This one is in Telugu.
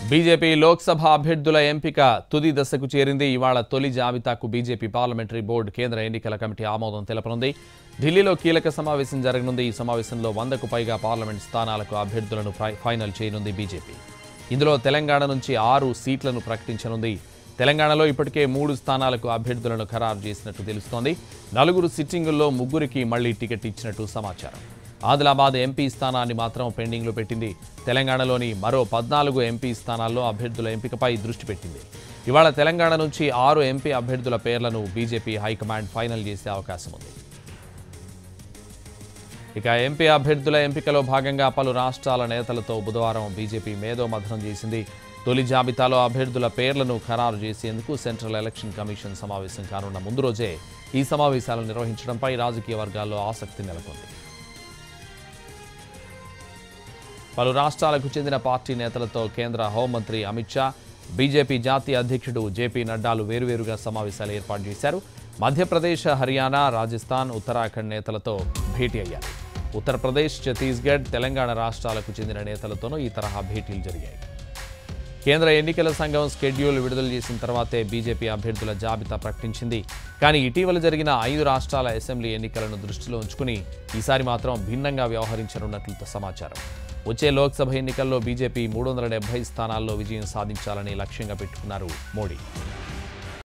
బీజేపీ లోక్సభ అభ్యర్థుల ఎంపిక తుది దశకు చేరింది. ఇవాళ తొలి జాబితాకు బీజేపీ పార్లమెంటరీ బోర్డు కేంద్ర ఎన్నికల కమిటీ ఆమోదం తెలపనుంది. ఢిల్లీలో కీలక సమావేశం జరగనుంది. ఈ సమావేశంలో 100కు పైగా పార్లమెంట్ స్థానాలకు అభ్యర్థులను ఫైనల్ చేయనుంది బీజేపీ. ఇందులో తెలంగాణ నుంచి 6 సీట్లను ప్రకటించనుంది. తెలంగాణలో ఇప్పటికే 3 స్థానాలకు అభ్యర్థులను ఖరారు చేసినట్టు తెలుస్తోంది. 4 సిట్టింగుల్లో 3కి మళ్లీ టికెట్ ఇచ్చినట్టు సమాచారం. ఆదిలాబాద్ ఎంపీ స్థానాన్ని మాత్రం పెండింగ్లో పెట్టింది. తెలంగాణలోని మరో 14 ఎంపీ స్థానాల్లో అభ్యర్థుల ఎంపికపై దృష్టి పెట్టింది. ఇవాళ తెలంగాణ నుంచి 6 ఎంపీ అభ్యర్థుల పేర్లను బీజేపీ హైకమాండ్ ఫైనల్ చేసే అవకాశం ఉంది. ఇక ఎంపీ అభ్యర్థుల ఎంపికలో భాగంగా పలు రాష్ట్రాల నేతలతో బుధవారం బీజేపీ మేధోమథనం చేసింది. తొలి జాబితాలో అభ్యర్థుల పేర్లను ఖరారు చేసేందుకు సెంట్రల్ ఎలక్షన్ కమిషన్ సమావేశం కానున్న ముందు రోజే ఈ సమావేశాలను నిర్వహించడంపై రాజకీయ వర్గాల్లో ఆసక్తి నెలకొంది. పలు రాష్ట్రాలకు చెందిన పార్టీ నేతలతో కేంద్ర హోంమంత్రి అమిత్ షా, బీజేపీ జాతీయ అధ్యక్షుడు జేపీ నడ్డాలు వేరువేరుగా సమావేశాలు ఏర్పాటు చేశారు. మధ్యప్రదేశ్, హర్యానా, రాజస్థాన్, ఉత్తరాఖండ్ నేతలతో భేటీ అయ్యారు. ఉత్తరప్రదేశ్, ఛత్తీస్గఢ్, తెలంగాణ రాష్ట్రాలకు చెందిన నేతలతోనూ ఈ తరహా భేటీలు జరిగాయి. కేంద్ర ఎన్నికల సంఘం స్కెడ్యూల్ విడుదల చేసిన తర్వాతే బీజేపీ అభ్యర్థుల జాబితా ప్రకటించింది. కానీ ఇటీవల జరిగిన 5 రాష్ట్రాల అసెంబ్లీ ఎన్నికలను దృష్టిలో ఉంచుకుని ఈసారి మాత్రం భిన్నంగా వ్యవహరించనున్నట్లు సమాచారం. వచ్చే లోక్సభ ఎన్నికల్లో బీజేపీ 370 స్థానాల్లో విజయం సాధించాలని లక్ష్యంగా పెట్టుకున్నారు మోడీ.